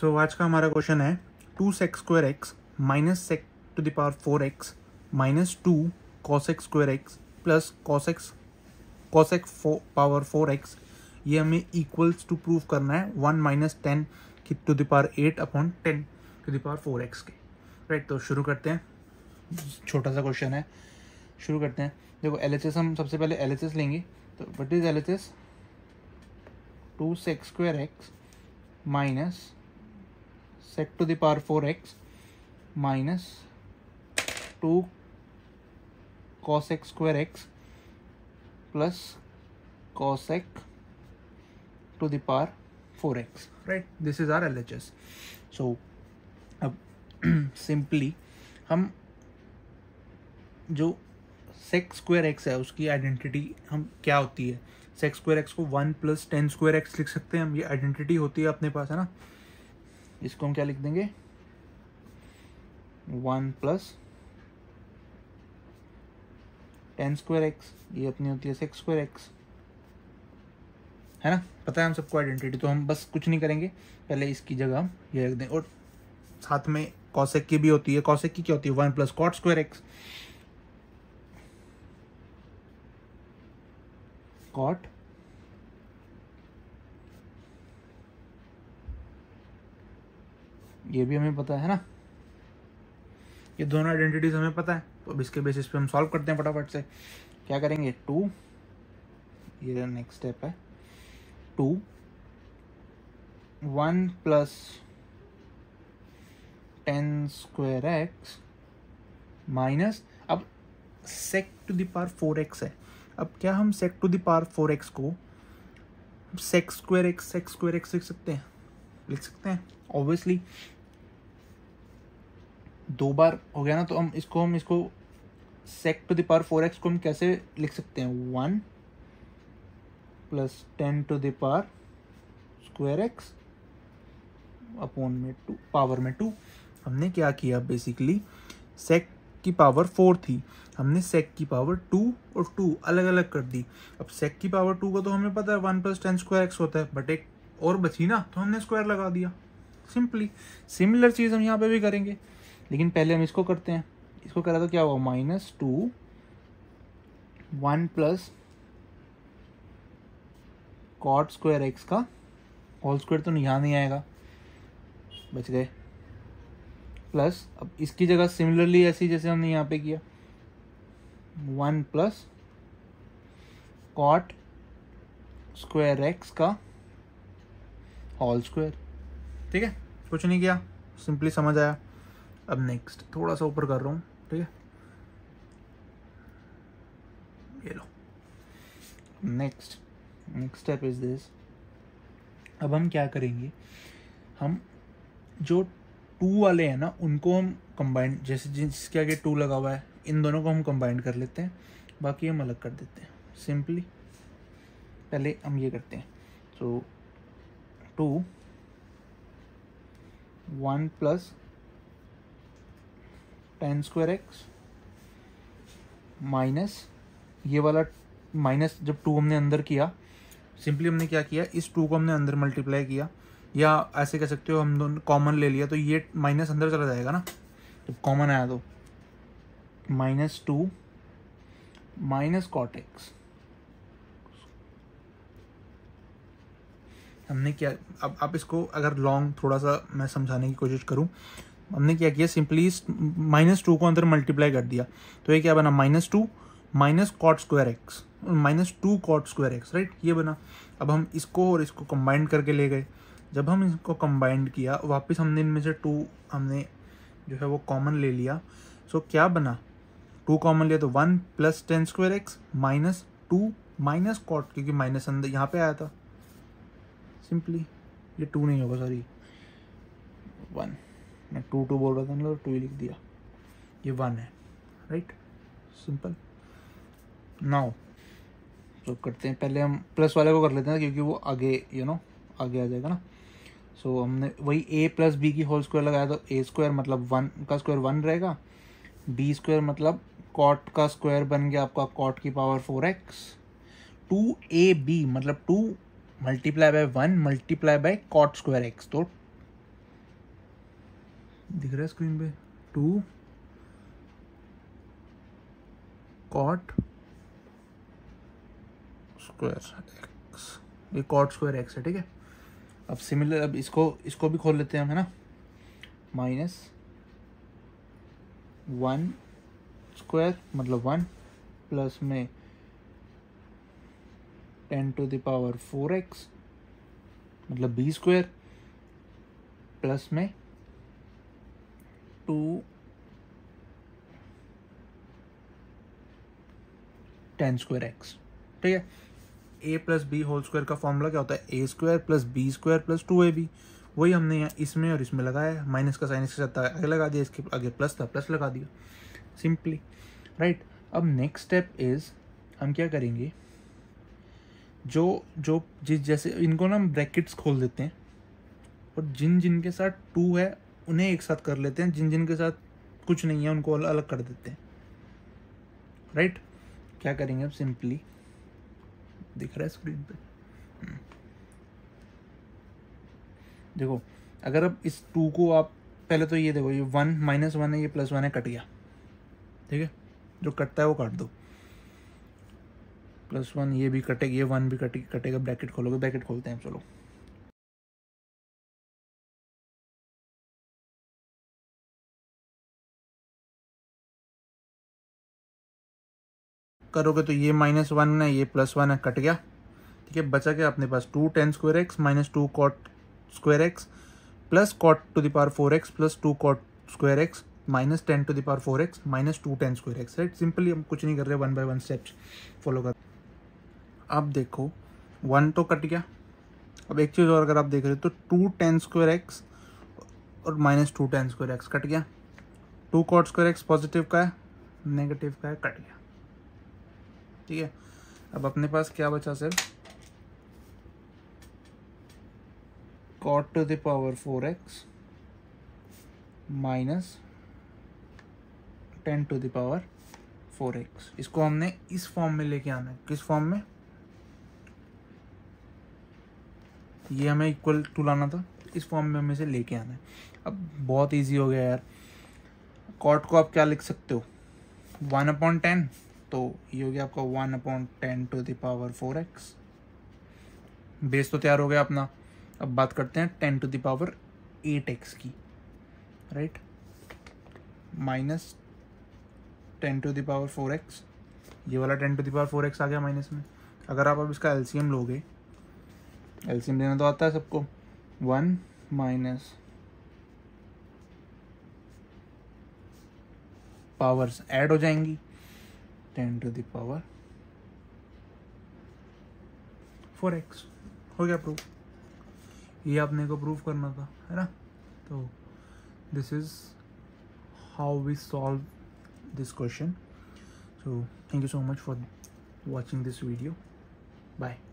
सो आज का हमारा क्वेश्चन है 2sec² minus sec to the power 4x minus 2 cosec² plus cosec power 4x, ये हमें इक्वल्स टू प्रूव करना है 1 minus 10 to the power 8 upon 10 to the power 4x के। राइट, तो शुरू करते हैं। छोटा सा क्वेश्चन है, शुरू करते हैं। देखो LHS हम सबसे पहले LHS लेंगे। तो what is LHS? 2sec² minus sec to the power 4x minus 2 cosec² plus cosec to the power 4x। Right, this is our LHS। So अब सिंपली हम जो sec² है उसकी आइडेंटिटी हम क्या होती है, sec² को 1 प्लस 10² लिख सकते हैं हम। ये आइडेंटिटी होती है अपने पास, है ना। इसको हम क्या लिख देंगे, 1 प्लस 10², ये अपनी होती है sec², है ना। पता है हम सबको आइडेंटिटी, तो हम बस कुछ नहीं करेंगे, पहले इसकी जगह हम ये रख दें। और साथ में cosec की भी होती है। cosec की क्या होती है, 1 प्लस cot², cot ये भी हमें पता है ना। ये दोनों आइडेंटिटीज हमें पता है, तो अब इसके बेसिस पे हम सॉल्व करते हैं फटाफट से। क्या करेंगे, 2, ये नेक्स्ट स्टेप है, 2 1 प्लस 10² माइनस, अब sec to the power 4x है। अब क्या हम sec to the power 4x को sec² लिख सकते हैं? लिख सकते हैं ऑब्वियसली। 2 बार हो गया ना, तो हम इसको sec to the power 4x को हम कैसे लिख सकते हैं, 1 plus 10 to the power x upon में 2, पावर में 2। हमने क्या किया, बेसिकली sec की पावर 4 थी, हमने sec की पावर 2 और 2 अलग अलग कर दी। अब sec की पावर 2 को तो हमें पता है 1 प्लस 10² होता है, बट एक और बची ना, तो हमने स्क्वायर लगा दिया सिंपली। सिमिलर चीज़ हम यहाँ पे भी करेंगे, लेकिन पहले हम इसको करते हैं। इसको करा तो क्या हुआ, -2 1 प्लस cot² का होल स्क्वायर, तो यहाँ नहीं आएगा, बच गए। प्लस अब इसकी जगह सिमिलरली ऐसी जैसे हमने यहाँ पे किया, 1 प्लस cot² का होल स्क्वायर। ठीक है, कुछ नहीं किया, सिंपली समझ आया। अब नेक्स्ट थोड़ा सा ऊपर कर रहा हूँ, ठीक है, ये लो। Next step is this. अब हम क्या करेंगे, हम जो 2 वाले हैं ना, उनको हम कंबाइन, जैसे जिसके आगे 2 लगा हुआ है, इन दोनों को हम कंबाइन कर लेते हैं, बाकी हम अलग कर देते हैं सिंपली। पहले हम ये करते हैं, तो 2 1 प्लस 10² माइनस, ये वाला माइनस जब 2 हमने अंदर किया, सिंपली हमने क्या किया, इस 2 को हमने अंदर मल्टीप्लाई किया, या ऐसे कह सकते हो हम दोनों कॉमन ले लिया, तो ये माइनस अंदर चला जाएगा ना जब कॉमन आया, तो -2 माइनस cot x। हमने क्या, अब आप इसको अगर लॉन्ग थोड़ा सा मैं समझाने की कोशिश करूं, हमने क्या किया, सिंपली इस -2 को अंदर मल्टीप्लाई कर दिया, तो ये क्या बना, -2 माइनस cot²x -2 cot²x। राइट, ये बना। अब हम इसको और इसको कंबाइंड करके ले गए। जब हम इसको कंबाइंड किया, वापस हमने इनमें से 2 हमने जो है वो कॉमन ले लिया। सो क्या बना, 2 कॉमन लिया तो 1 प्लस 10² माइनस 2 माइनस cot, क्योंकि माइनस अंदर यहाँ पे आया था, सिंपली ये 2 नहीं होगा, सॉरी 1, मैं 2 बोल रहा था ना, 2 ही लिख दिया, ये 1 है। Right, simple. नाउ तो करते हैं, पहले हम प्लस वाले को कर लेते हैं, क्योंकि वो आगे आगे आ जाएगा ना। सो हमने वही a प्लस बी की होल स्क्वायर लगाया, तो a² मतलब 1 का स्क्वायर 1 रहेगा, b² मतलब cot का स्क्वायर बन गया आपका cot की पावर 4x, 2ab मतलब 2 multiply by 1 multiply by cot² x, तो दिख रहा है स्क्रीन पे, 2 कॉट स्क्वायर एक्स, ये कॉट स्क्वायर एक्स है, ठीक है। अब सिमिलर, अब इसको भी खोल लेते हैं हम, है ना, -1 स्क्वायर मतलब 1 प्लस में 10⁴x मतलब b स्क्वायर प्लस में 2 10^2x, ठीक है। a plus B whole square का फॉर्मूला क्या होता है, a square plus B square plus 2ab। वही हमने यहाँ इसमें और इसमें लगाया, माइनस का साइन इसके साथ आगे लगा दिया, इसके आगे प्लस था प्लस लगा दिया, सिंपली, राइट। अब नेक्स्ट स्टेप इज हम क्या करेंगे, जैसे इनको ना हम ब्रैकेट्स खोल देते हैं और जिन के साथ 2 है उन्हें एक साथ कर लेते हैं, जिन के साथ कुछ नहीं है उनको अलग कर देते हैं, राइट। क्या करेंगे अब, सिंपली दिख रहा है स्क्रीन पे, देखो अगर अब इस 2 को आप पहले तो ये देखो, ये 1 -1 है, ये +1 है, कट गया, ठीक है। जो कटता है वो काट दो, +1 ये भी कटेगा, ये 1 भी कटेगा, ब्रैकेट खोलोगे, ब्रैकेट खोलते हैं, चलो करोगे तो ये -1 है, ये +1 है, कट गया, ठीक है। बचा क्या अपने पास, 2 10^2x -2 cot square x plus cot⁴x plus 2 cot square x minus 10⁴x minus 2 10^2x, right. Simply हम कुछ नहीं कर रहे, 1 by 1 स्टेप्स फॉलो कर। अब देखो 1 तो कट गया, अब एक चीज़ और अगर आप देख रहे हो तो 2 10^2x और -2 10^2x कट गया, 2 cot स्क्वायर एक्स पॉजिटिव का है, नेगेटिव का है, कट गया, ठीक है। अब अपने पास क्या बचा सिर्फ, cot⁴x माइनस 10⁴x। इसको हमने इस फॉर्म में लेके आना है, किस फॉर्म में, ये हमें इक्वल टू लाना था, इस फॉर्म में हमें इसे लेके आना है। अब बहुत इजी हो गया यार, cot को आप क्या लिख सकते हो, 1/10, तो ये हो गया आपका 1/10⁴x। बेस तो तैयार हो गया अपना। अब बात करते हैं 10⁸ की, राइट, माइनस 10⁴x, ये वाला 10⁴x आ गया माइनस में। अगर आप अब इसका एलसीएम लोगे, एलसीएम लेना तो आता है सबको, 1 माइनस पावर्स ऐड हो जाएंगी, 10⁴4x हो गया प्रूफ। ये आपने को प्रूफ करना था, है ना। तो this is how we solve this question. So thank you so much for watching this video. Bye.